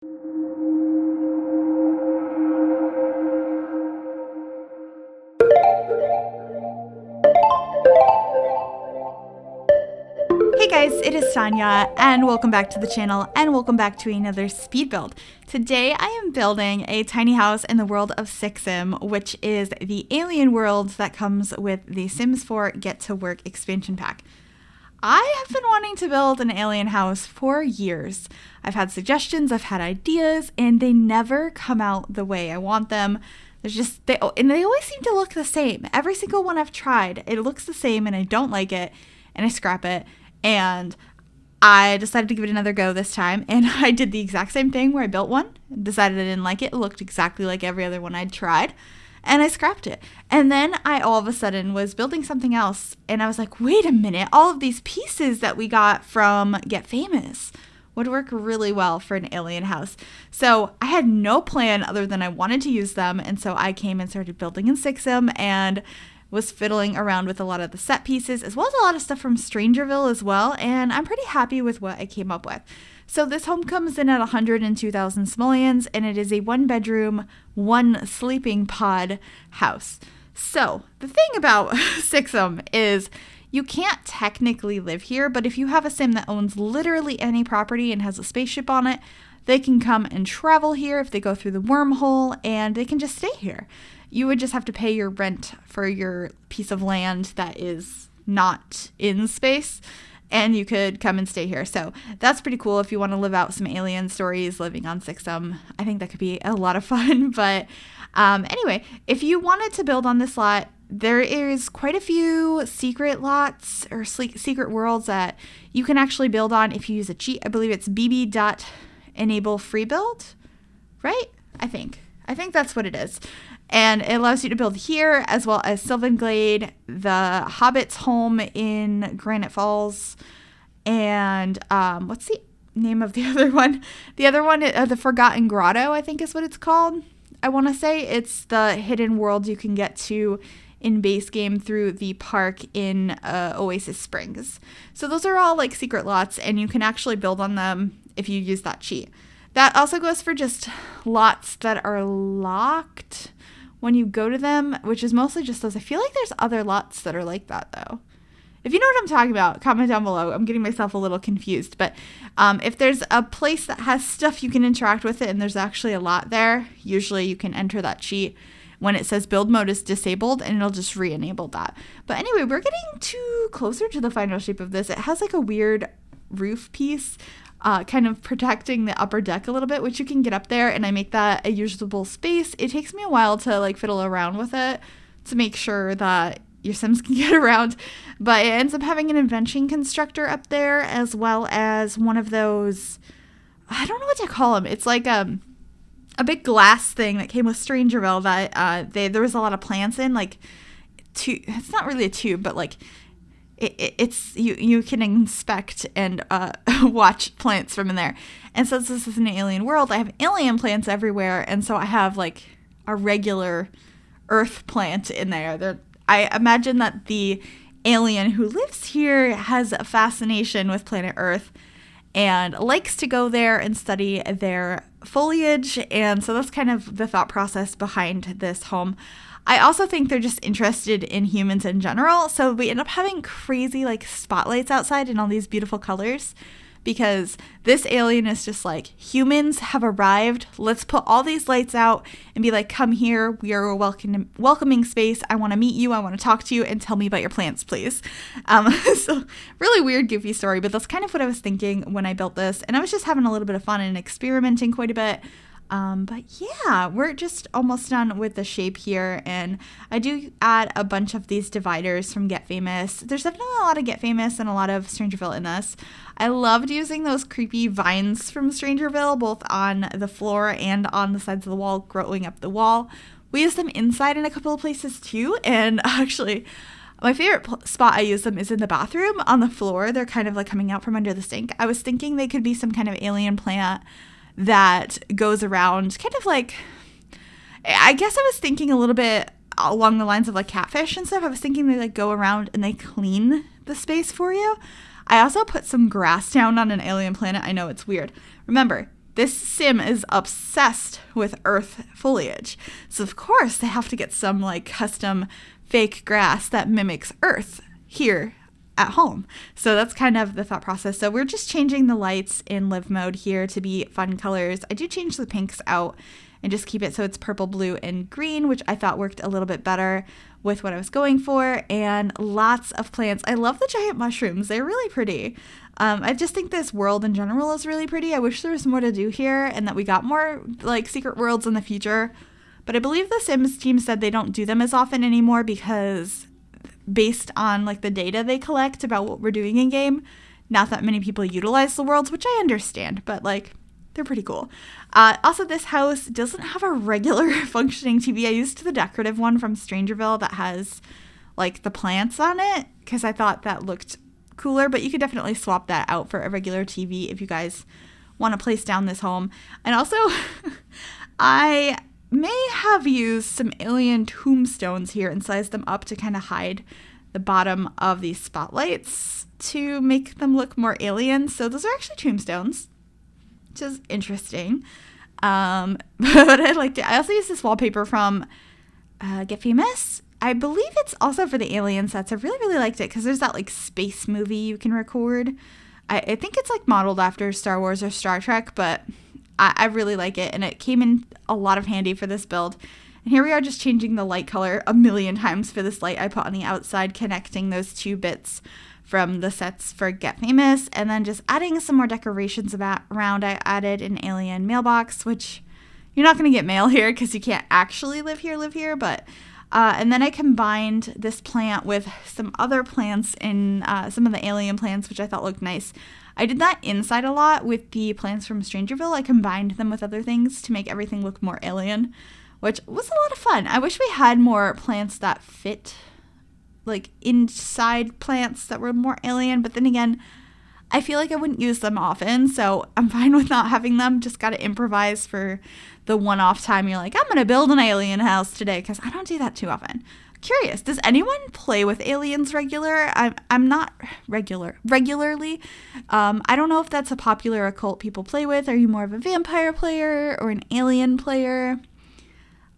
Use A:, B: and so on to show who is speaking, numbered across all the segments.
A: Hey guys, it is Tanya, and welcome back to the channel, and welcome back to another speed build. Today I am building a tiny house in the world of SIXIM, which is the alien world that comes with the Sims 4 Get to Work expansion pack. I have been wanting to build an alien house for years. I've had suggestions, I've had ideas, and they never come out the way I want them. They always seem to look the same. Every single one I've tried, it looks the same and I don't like it, and I scrap it. And I decided to give it another go this time, and I did the exact same thing where I built one, decided I didn't like it. It looked exactly like every other one I'd tried, and I scrapped it. And then I all of a sudden was building something else, and I was like, wait a minute, all of these pieces that we got from Get Famous would work really well for an alien house. So I had no plan other than I wanted to use them, and so I came and started building in SIXIM and was fiddling around with a lot of the set pieces, as well as a lot of stuff from Strangerville as well, and I'm pretty happy with what I came up with. So this home comes in at 102,000 simoleons, and it is a 1-bedroom, 1 sleeping pod house. So the thing about SIXIM is you can't technically live here, but if you have a sim that owns literally any property and has a spaceship on it, they can come and travel here if they go through the wormhole, and they can just stay here. You would just have to pay your rent for your piece of land that is not in space, and you could come and stay here. So that's pretty cool if you want to live out some alien stories living on SIXIM. I think that could be a lot of fun. But anyway, if you wanted to build on this lot, there is quite a few secret lots or secret worlds that you can actually build on if you use a cheat. I believe it's bb.enable free build, right? I think that's what it is. And it allows you to build here, as well as Sylvan Glade, the Hobbit's home in Granite Falls, and what's the name of the other one? The other one, the Forgotten Grotto, I think is what it's called. I want to say it's the hidden world you can get to in base game through the park in Oasis Springs. So those are all like secret lots, and you can actually build on them if you use that cheat. That also goes for just lots that are locked when you go to them, which is mostly just those. I feel like there's other lots that are like that, though. If you know what I'm talking about, comment down below. I'm getting myself a little confused. But if there's a place that has stuff you can interact with it and there's actually a lot there, usually you can enter that cheat when it says build mode is disabled, and it'll just re-enable that. But anyway, we're getting closer to the final shape of this. It has like a weird roof piece kind of protecting the upper deck a little bit, which you can get up there, and I make that a usable space. It takes me a while to like fiddle around with it to make sure that your Sims can get around, but it ends up having an invention constructor up there, as well as one of those, I don't know what to call them. It's like a big glass thing that came with Strangerville that there was a lot of plants in, like it's not really a tube, but like it's you can inspect and watch plants from in there. And since this is an alien world, I have alien plants everywhere, and so I have like a regular earth plant in there. I imagine that the alien who lives here has a fascination with planet Earth and likes to go there and study their foliage, and so that's kind of the thought process behind this home. I also think they're just interested in humans in general, so we end up having crazy like spotlights outside in all these beautiful colors, because this alien is just like, humans have arrived, let's put all these lights out and be like, come here, we are a welcoming space, I want to meet you, I want to talk to you, and tell me about your plants, please. So really weird, goofy story, but that's kind of what I was thinking when I built this, and I was just having a little bit of fun and experimenting quite a bit. But yeah, we're just almost done with the shape here, and I do add a bunch of these dividers from Get Famous. There's definitely a lot of Get Famous and a lot of Strangerville in this. I loved using those creepy vines from Strangerville, both on the floor and on the sides of the wall, growing up the wall. We use them inside in a couple of places too, and actually my favorite spot I use them is in the bathroom on the floor. They're kind of like coming out from under the sink. I was thinking they could be some kind of alien plant that goes around, kind of like, I guess I was thinking a little bit along the lines of like catfish and stuff. I was thinking they like go around and they clean the space for you. I also put some grass down on an alien planet. I know it's weird. Remember, this sim is obsessed with earth foliage. So of course they have to get some like custom fake grass that mimics earth here at home. So that's kind of the thought process. So we're just changing the lights in live mode here to be fun colors. I do change the pinks out and just keep it so it's purple, blue, and green, which I thought worked a little bit better with what I was going for. And lots of plants. I love the giant mushrooms. They're really pretty. I just think this world in general is really pretty. I wish there was more to do here and that we got more like secret worlds in the future. But I believe the Sims team said they don't do them as often anymore because based on like the data they collect about what we're doing in game, not that many people utilize the worlds, which I understand, but like they're pretty cool. Also, this house doesn't have a regular functioning TV. I used the decorative one from Strangerville that has like the plants on it because I thought that looked cooler, but you could definitely swap that out for a regular TV if you guys want to place down this home. And also, I may have used some alien tombstones here and sized them up to kind of hide the bottom of these spotlights to make them look more alien. So those are actually tombstones, which is interesting. But I liked it. I also used this wallpaper from Gryphi. I believe it's also for the alien sets. I really, really liked it because there's that like space movie you can record. I think it's like modeled after Star Wars or Star Trek, but I really like it. And it came in a lot of handy for this build. And here we are just changing the light color a million times for this light I put on the outside, connecting those two bits from the sets for Get Famous, and then just adding some more decorations around. I added an alien mailbox, which you're not going to get mail here because you can't actually live here, but and then I combined this plant with some other plants in some of the alien plants, which I thought looked nice. I did that inside a lot with the plants from Strangerville. I combined them with other things to make everything look more alien, which was a lot of fun. I wish we had more plants that fit like inside plants that were more alien, but then again, I feel like I wouldn't use them often, so I'm fine with not having them. Just gotta improvise for the one-off time you're like, I'm gonna build an alien house today, because I don't do that too often. Curious, does anyone play with aliens I'm not regularly. I don't know if that's a popular occult people play with. Are you more of a vampire player or an alien player?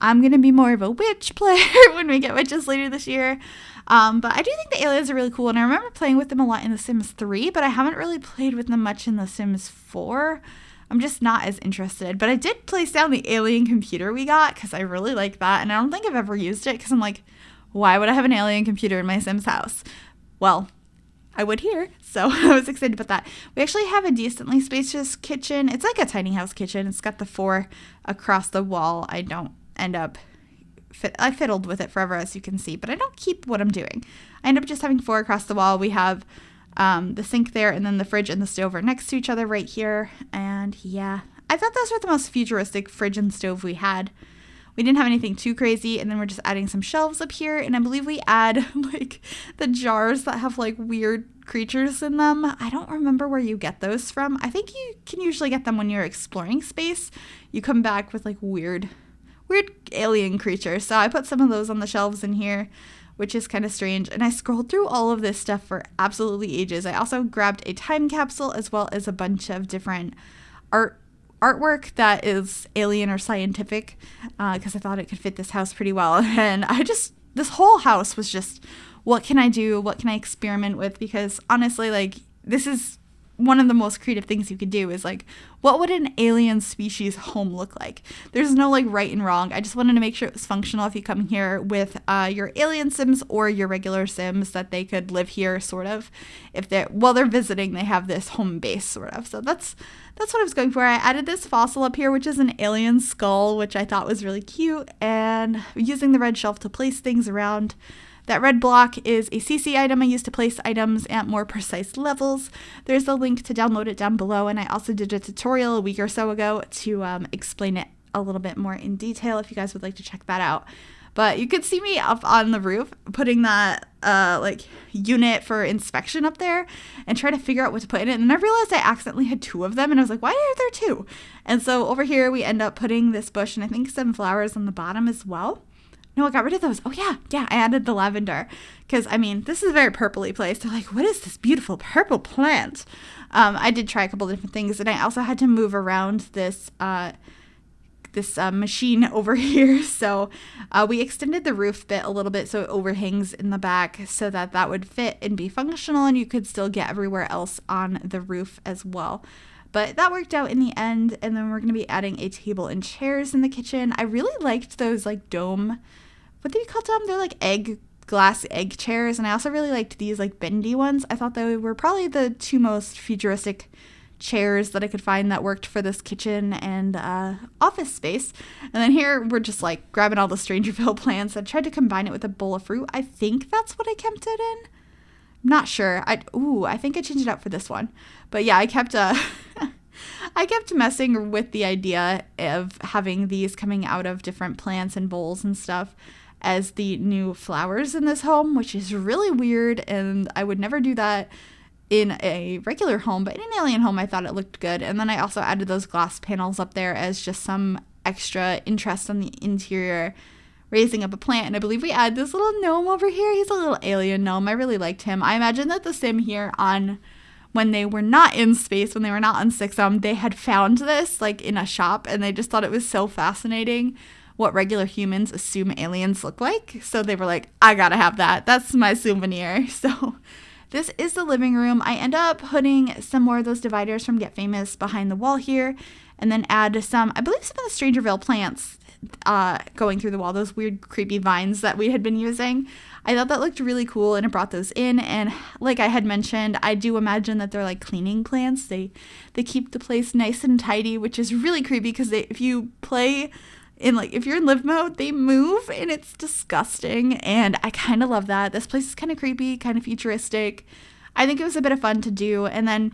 A: I'm going to be more of a witch player when we get witches later this year. But I do think the aliens are really cool, and I remember playing with them a lot in The Sims 3, but I haven't really played with them much in The Sims 4. I'm just not as interested. But I did place down the alien computer we got because I really like that, and I don't think I've ever used it because I'm like, why would I have an alien computer in my Sims house? Well, I would here, so I was excited about that. We actually have a decently spacious kitchen. It's like a tiny house kitchen. It's got the 4 across the wall. I don't end up I fiddled with it forever, as you can see, but I don't keep what I'm doing. I end up just having 4 across the wall. We have the sink there, and then the fridge and the stove are next to each other right here. And yeah, I thought those were the most futuristic fridge and stove we had. We didn't have anything too crazy, and then we're just adding some shelves up here, and I believe we add like the jars that have like weird creatures in them. I don't remember where you get those from. I think you can usually get them when you're exploring space. You come back with like weird alien creatures. So I put some of those on the shelves in here, which is kind of strange. And I scrolled through all of this stuff for absolutely ages. I also grabbed a time capsule as well as a bunch of different artwork that is alien or scientific because I thought it could fit this house pretty well. And this whole house was just, what can I do? What can I experiment with? Because honestly, like, this is one of the most creative things you could do is like, what would an alien species home look like? There's no like right and wrong. I just wanted to make sure it was functional if you come here with your alien Sims or your regular Sims, that they could live here sort of. If while they're visiting, they have this home base sort of. So that's what I was going for. I added this fossil up here, which is an alien skull, which I thought was really cute, and using the red shelf to place things around. That red block is a CC item I use to place items at more precise levels. There's a link to download it down below, and I also did a tutorial a week or so ago to explain it a little bit more in detail if you guys would like to check that out. But you could see me up on the roof putting that unit for inspection up there and try to figure out what to put in it. And I realized I accidentally had 2 of them, and I was like, why are there 2? And so over here we end up putting this bush and I think some flowers on the bottom as well. No, I got rid of those. Oh, yeah, I added the lavender because, I mean, this is a very purpley place. They're like, what is this beautiful purple plant? I did try a couple different things, and I also had to move around this machine over here. So we extended the roof bit a little bit so it overhangs in the back so that that would fit and be functional, and you could still get everywhere else on the roof as well. But that worked out in the end, and then we're going to be adding a table and chairs in the kitchen. I really liked those like dome, what do you call them? They're like glass egg chairs, and I also really liked these like bendy ones. I thought they were probably the two most futuristic chairs that I could find that worked for this kitchen and office space. And then here we're just like grabbing all the Strangerville plants. I tried to combine it with a bowl of fruit. I think that's what I kept it in. I'm not sure. I think I changed it up for this one. But yeah, I kept I kept messing with the idea of having these coming out of different plants and bowls and stuff as the new flowers in this home, which is really weird, and I would never do that in a regular home, but in an alien home I thought it looked good. And then I also added those glass panels up there as just some extra interest on the interior, raising up a plant. And I believe we add this little gnome over here. He's a little alien gnome. I really liked him. I imagine that the sim here on when they were not in space, when they were not on 6M, they had found this like in a shop, and they just thought it was so fascinating what regular humans assume aliens look like. So they were like, I gotta have that. That's my souvenir. So this is the living room. I end up putting some more of those dividers from Get Famous behind the wall here, and then add some, I believe some of the Strangerville plants going through the wall, those weird creepy vines that we had been using. I thought that looked really cool, and it brought those in. And like I had mentioned, I do imagine that they're like cleaning plants. They keep the place nice and tidy, which is really creepy because if you play in if you're in live mode, they move and it's disgusting, and I kind of love that. This place is kind of creepy, kind of futuristic. I think it was a bit of fun to do. And then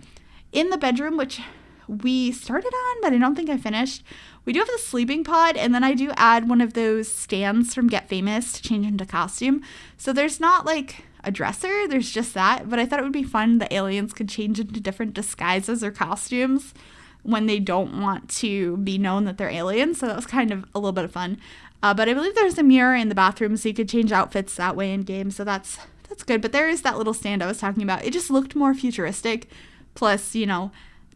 A: in the bedroom, which we started on but I don't think I finished, we do have the sleeping pod, and then I do add one of those stands from Get Famous to change into costume. So there's not like a dresser, there's just that, but I thought it would be fun that aliens could change into different disguises or costumes when they don't want to be known that they're aliens. So that was kind of a little bit of fun. But I believe there's a mirror in the bathroom, so you could change outfits that way in game. So that's good. But there is that little stand I was talking about. It just looked more futuristic. Plus,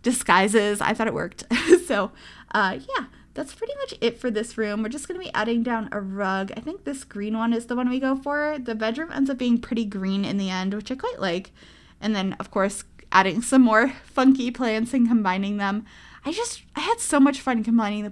A: disguises. I thought it worked. So, yeah, that's pretty much it for this room. We're just going to be adding down a rug. I think this green one is the one we go for. The bedroom ends up being pretty green in the end, which I quite like. And then, of course, adding some more funky plants and combining them. I had so much fun combining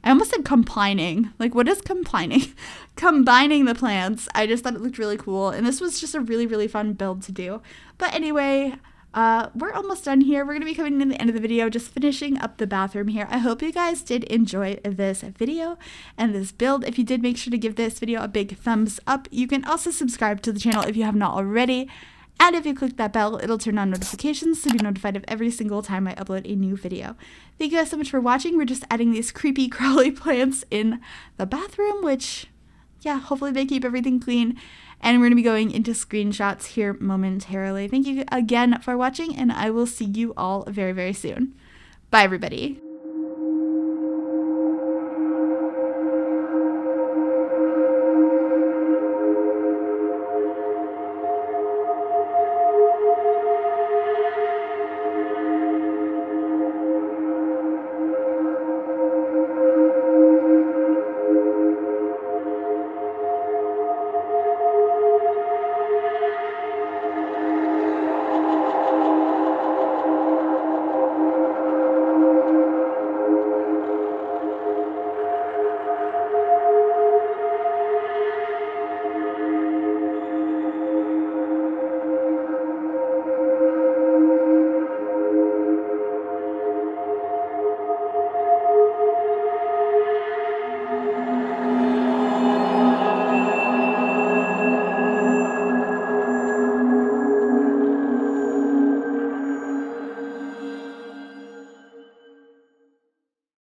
A: I almost said combining. Like, what is combining? Combining the plants. I just thought it looked really cool, and this was just a really, really fun build to do. But anyway, we're almost done here. We're going to be coming to the end of the video, just finishing up the bathroom here. I hope you guys did enjoy this video and this build. If you did, make sure to give this video a big thumbs up. You can also subscribe to the channel if you have not already. And if you click that bell, it'll turn on notifications to be notified of every single time I upload a new video. Thank you guys so much for watching. We're just adding these creepy crawly plants in the bathroom, which, yeah, hopefully they keep everything clean. And we're going to be going into screenshots here momentarily. Thank you again for watching, and I will see you all very, very soon. Bye, everybody.